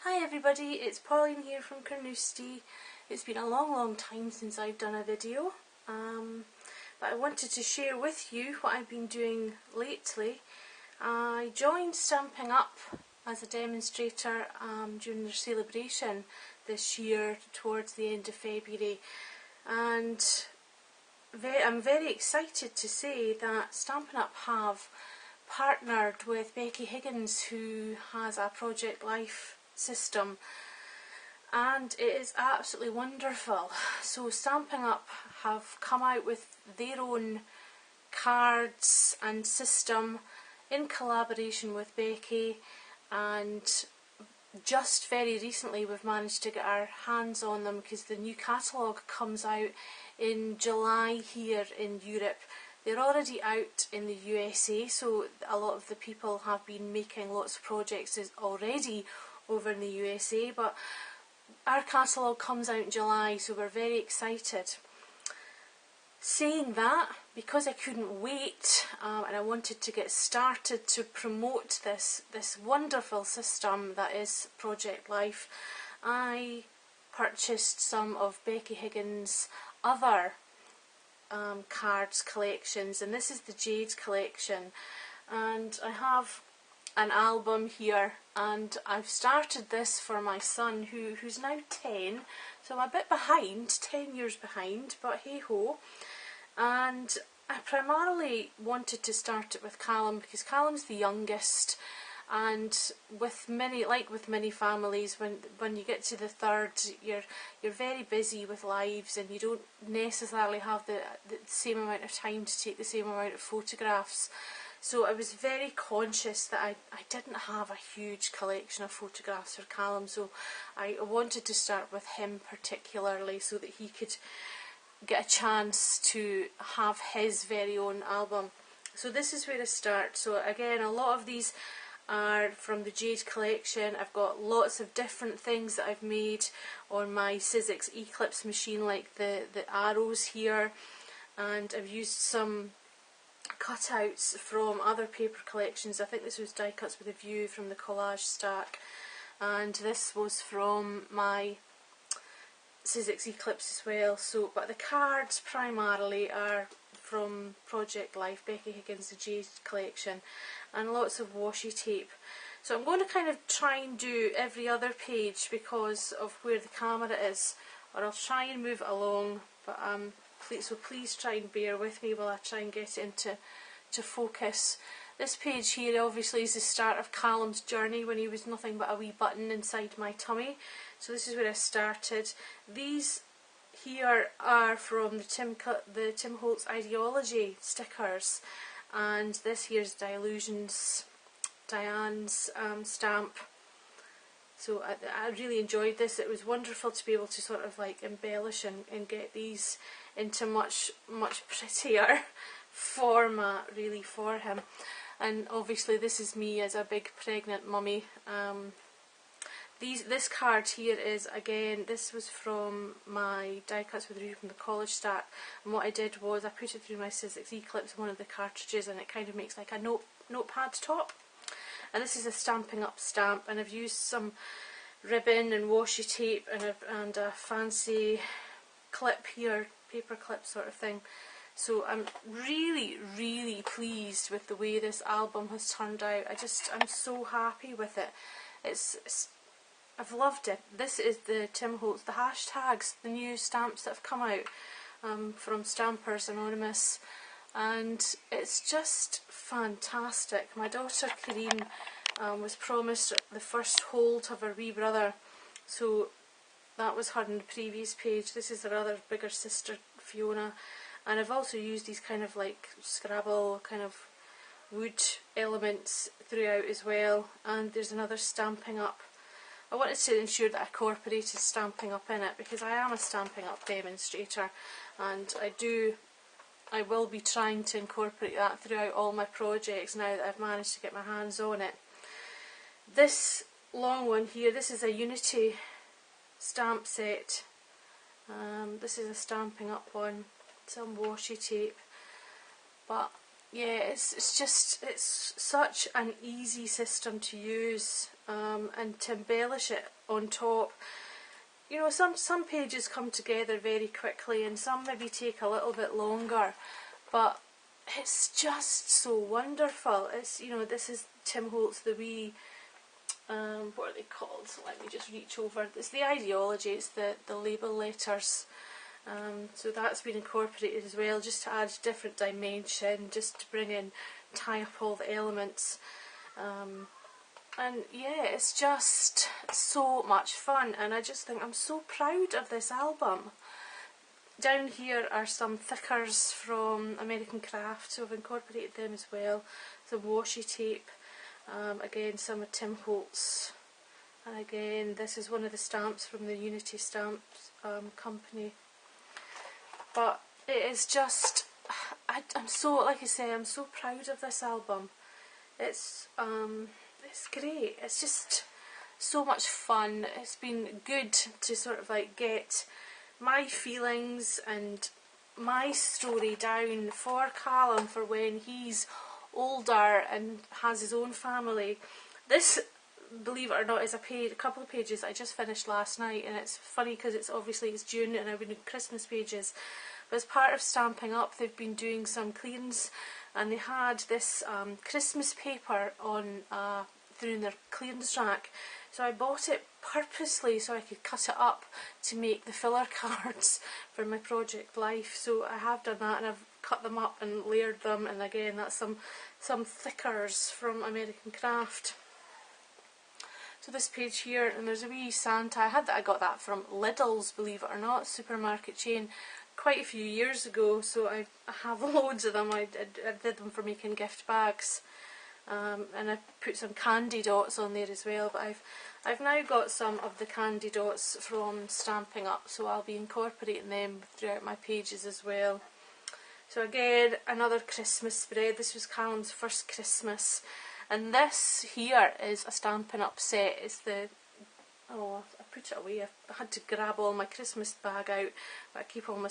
Hi everybody, it's Pauline here from Carnoustie. It's been a long time since I've done a video, but I wanted to share with you what I've been doing lately. I joined Stamping Up as a demonstrator during their celebration this year towards the end of February, and I'm very excited to say that Stampin' Up have partnered with Becky Higgins, who has a Project Life system, and it is absolutely wonderful. So Stampin' Up have come out with their own cards and system in collaboration with Becky, and just very recently we've managed to get our hands on them because the new catalogue comes out in July here in Europe. They're already out in the USA, so a lot of the people have been making lots of projects already over in the USA, but our catalogue comes out in July, so we're very excited. Saying that, because I couldn't wait and I wanted to get started to promote this wonderful system that is Project Life, I purchased some of Becky Higgins' other cards collections, and this is the Jade collection, and I have an album here, and I've started this for my son who's now 10, so I'm a bit behind, 10 years behind, but hey ho. And I primarily wanted to start it with Callum because Callum's the youngest, and with many families, when you get to the third, you're very busy with lives and you don't necessarily have the same amount of time to take the same amount of photographs. So I was very conscious that I didn't have a huge collection of photographs for Callum, so I wanted to start with him particularly so that he could get a chance to have his very own album. So this is where I start. So again, a lot of these are from the Jade collection. I've got lots of different things that I've made on my Sizzix Eclipse machine, like the arrows here, and I've used some cutouts from other paper collections. I think this was die cuts with a view from the collage stack, and this was from my Sizzix Eclipse as well. So, but the cards primarily are from Project Life, Becky Higgins, the Jade collection, and lots of washi tape. So I'm going to kind of try and do every other page because of where the camera is, or I'll try and move it along, but please try and bear with me while I try and get into focus. This page here obviously is the start of Callum's journey when he was nothing but a wee button inside my tummy. So this is where I started. These here are from the Tim Holtz Ideology stickers, and this here is Diane's stamp. So I really enjoyed this. It was wonderful to be able to sort of like embellish and get these into much prettier format really for him. And obviously this is me as a big pregnant mummy. This card here is, again, this was from my die cuts with a view from the college stack, and what I did was I put it through my Sizzix Eclipse, one of the cartridges, and it kind of makes like a notepad top. And this is a Stamping Up stamp, and I've used some ribbon and washi tape and a fancy clip here, paper clip sort of thing. So I'm really pleased with the way this album has turned out. I'm so happy with it. I've loved it. This is the Tim Holtz, the hashtags, the new stamps that have come out from Stampers Anonymous, and it's just fantastic. My daughter Karine was promised the first hold of her wee brother, so that was her in the previous page. This is her other bigger sister Fiona, and I've also used these kind of like Scrabble kind of wood elements throughout as well. And there's another Stamping Up. I wanted to ensure that I incorporated Stamping Up in it because I am a Stamping Up demonstrator, and I will be trying to incorporate that throughout all my projects now that I've managed to get my hands on it. This long one here, this is a Unity stamp set. This is a Stamping Up one, some washi tape, but yeah, it's such an easy system to use, and to embellish it on top. You know, some pages come together very quickly and some maybe take a little bit longer, but it's just so wonderful. It's, you know, this is Tim Holtz, the wee, what are they called? So let me just reach over. It's the ideology, it's the label letters. So that's been incorporated as well, just to add different dimension, just to bring in, tie up all the elements. And yeah, it's just so much fun, and I just think I'm so proud of this album. Down here are some thickers from American Craft, so I've incorporated them as well. Some washi tape, again some of Tim Holtz, and again this is one of the stamps from the Unity Stamps company. But it is just, I'm so, like I say, I'm so proud of this album. It's great. It's just so much fun. It's been good to sort of like get my feelings and my story down for Callum for when he's older and has his own family. This, believe it or not, is a couple of pages I just finished last night, and it's funny because it's June and I've been doing Christmas pages. But as part of Stamping Up, they've been doing some clearance, and they had this Christmas paper on through in their clearance rack. So I bought it purposely so I could cut it up to make the filler cards for my project Life. So I have done that, and I've cut them up and layered them, and again that's some thickers from American Craft. So this page here, and there's a wee Santa. I got that from Lidl's, believe it or not, supermarket chain, quite a few years ago. So I have loads of them. I did them for making gift bags, and I put some candy dots on there as well. But I've now got some of the candy dots from Stamping Up, so I'll be incorporating them throughout my pages as well. So again, another Christmas spread. This was Callum's first Christmas. And this here is a Stampin' Up set. It's the, oh, I put it away. I had to grab all my Christmas bag out, but I keep all my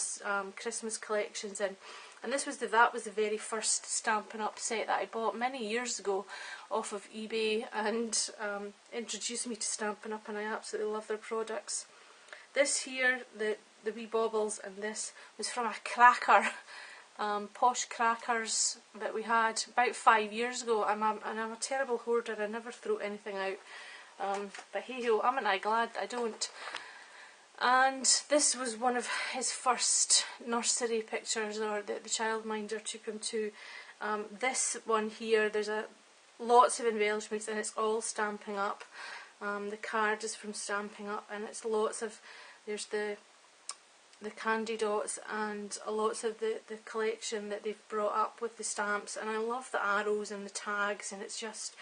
Christmas collections in. And that was the very first Stampin' Up set that I bought many years ago off of eBay, and introduced me to Stampin' Up, and I absolutely love their products. This here, the wee baubles, and this was from a cracker. Posh crackers that we had about 5 years ago, and I'm a terrible hoarder. I never throw anything out, but hey ho, I'm not glad I don't. And this was one of his first nursery pictures, or the childminder took him to. This one here, there's lots of embellishments, and it's all Stamping Up. The card is from Stamping Up, and it's lots of, there's the candy dots and lots of the collection that they've brought up with the stamps, and I love the arrows and the tags, and it's just,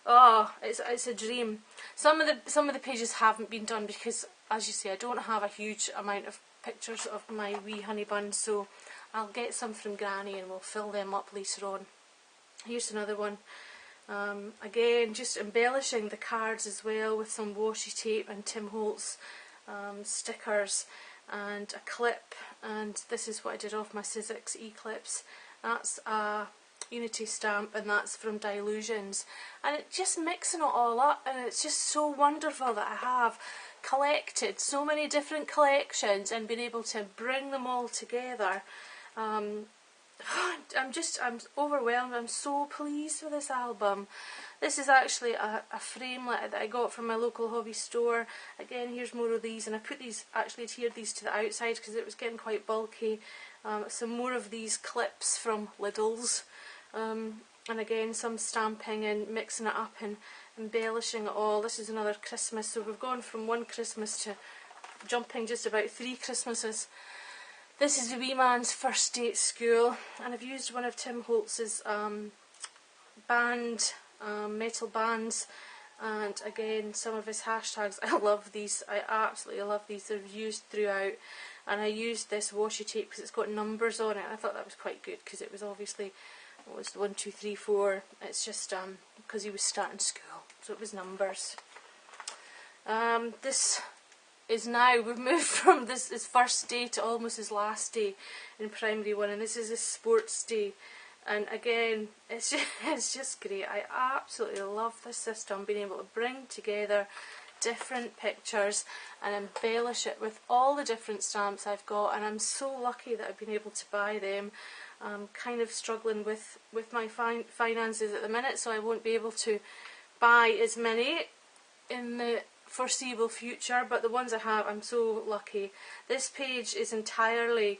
oh, it's a dream. Some of the pages haven't been done because, as you see, I don't have a huge amount of pictures of my wee honey buns, so I'll get some from Granny and we'll fill them up later on. Here's another one. Again, just embellishing the cards as well with some washi tape and Tim Holtz stickers and a clip, and this is what I did off my Sizzix e-clips. That's a Unity stamp, and that's from Dilutions, and it just mixing it all up, and it's just so wonderful that I have collected so many different collections and been able to bring them all together. I'm overwhelmed. I'm so pleased with this album. This is actually a framelit that I got from my local hobby store. Again, here's more of these, and I put these, actually adhered these to the outside because it was getting quite bulky. Some more of these clips from Lidl's, and again some stamping and mixing it up and embellishing it all. This is another Christmas, so we've gone from one Christmas to jumping just about 3 Christmases. This is the wee man's first day at school, and I've used one of Tim Holtz's metal bands, and again some of his hashtags. I love these. I absolutely love these. They're used throughout, and I used this washi tape because it's got numbers on it, and I thought that was quite good because it was obviously, what was 1, 2, 3, 4. It's just because he was starting school, so it was numbers. This is now, we've moved from his first day to almost his last day in primary 1, and this is his sports day, And again, it's just great. I absolutely love this system, being able to bring together different pictures and embellish it with all the different stamps I've got, and I'm so lucky that I've been able to buy them. I'm kind of struggling with my finances at the minute, so I won't be able to buy as many in the foreseeable future, but the ones I have, I'm so lucky. This page is entirely,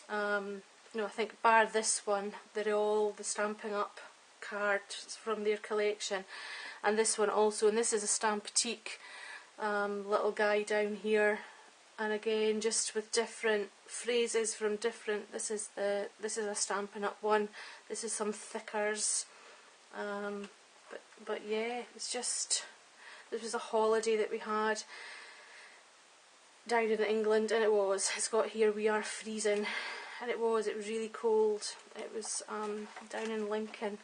I think bar this one, they're all the Stampin' Up cards from their collection, and this one also, and this is a Stampatique little guy down here, and again just with different phrases from different, this is a Stampin' Up one, this is some thickers, but yeah, it's just, this was a holiday that we had down in England, and it's got here, we are freezing, and it was really cold. It was down in Lincoln.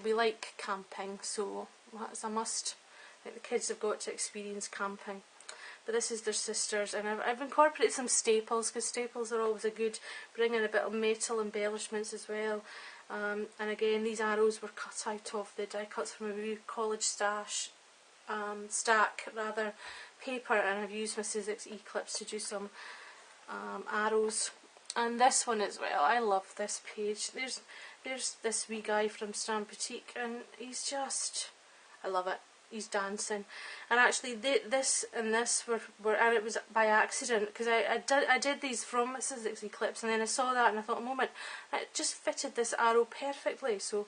We like camping, so that's a must. I think the kids have got to experience camping. But this is their sisters, and I've incorporated some staples, because staples are always a good, bring in a bit of metal embellishments as well. And again, these arrows were cut out of the die cuts from a wee college stack paper, and I've used my Sizzix E-clips to do some arrows. And this one as well, I love this page. There's this wee guy from Stampatique, and he's just, I love it. He's dancing, and actually this and this were and it was by accident, because I did these from Sizzix E-clips, and then I saw that and I thought, a moment, it just fitted this arrow perfectly. So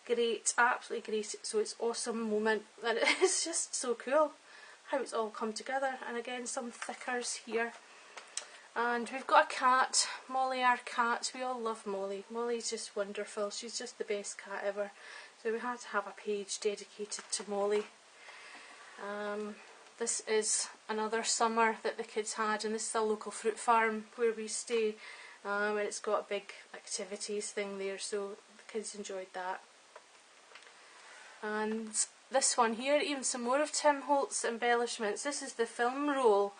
great, absolutely great. So it's awesome moment, and it's just so cool how it's all come together. And again, some thickers here. And we've got a cat, Molly, our cat. We all love Molly. Molly's just wonderful. She's just the best cat ever. So we had to have a page dedicated to Molly. This is another summer that the kids had, and this is a local fruit farm where we stay, and it's got a big activities thing there, so the kids enjoyed that. And this one here, even some more of Tim Holt's embellishments. This is the film roll,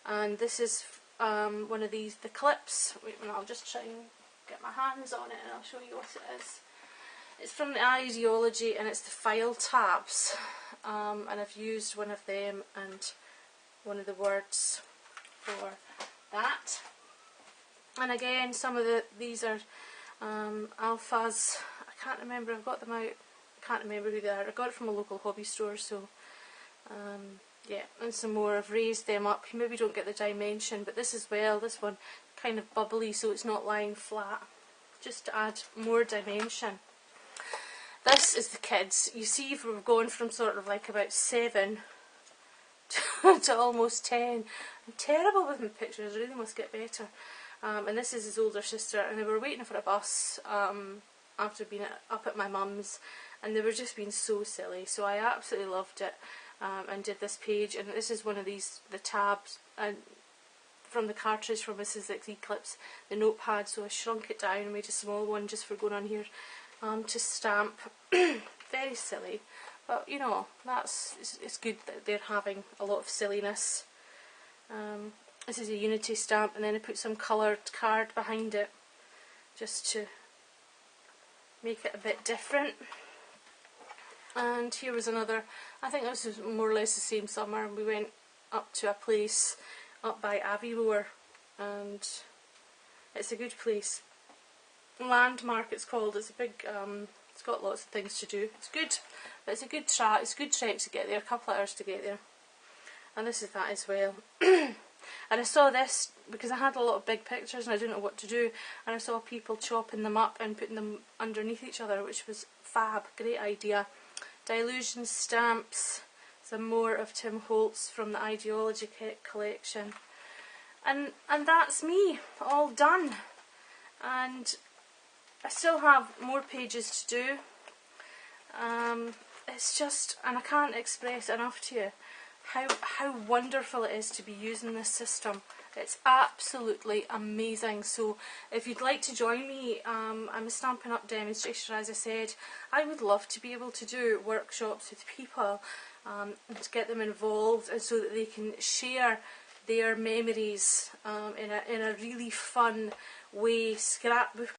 and this is one of these, the clips. Wait a minute, I'll just try and get my hands on it and I'll show you what it is. It's from the Ideology, and it's the file tabs, and I've used one of them and one of the words for that. And again, some of these are alphas. I can't remember, I've got them out, I can't remember who they are. I got it from a local hobby store, so yeah, and some more. I've raised them up. You maybe don't get the dimension, but this as well, this one kind of bubbly, so it's not lying flat, just to add more dimension. This is the kids. You see, if we're going from sort of like about 7 to almost 10. I'm terrible with my pictures, I really must get better. And this is his older sister, and they were waiting for a bus after being up at my mum's, and they were just being so silly, so I absolutely loved it, and did this page. And this is one of these, the tabs, and from the cartridge from Mrs. E-clips, the notepad, so I shrunk it down and made a small one just for going on here to stamp. Very silly, but you know, it's good that they're having a lot of silliness. This is a Unity stamp, and then I put some coloured card behind it just to make it a bit different. And here was another, I think this was more or less the same summer. We went up to a place up by Aviemore, and it's a good place. Landmark it's called. It's a big, it's got lots of things to do. It's good, but it's a good trek to get there, a couple of hours to get there. And this is that as well. And I saw this because I had a lot of big pictures and I didn't know what to do, and I saw people chopping them up and putting them underneath each other, which was fab, great idea. Dilution stamps, some more of Tim Holtz from the Ideology collection, and that's me, all done. And I still have more pages to do. It's just, and I can't express enough to you how wonderful it is to be using this system. It's absolutely amazing. So if you'd like to join me, I'm a Stampin' Up demonstrator, as I said. I would love to be able to do workshops with people and to get them involved, and so that they can share their memories in a really fun way, scrapbook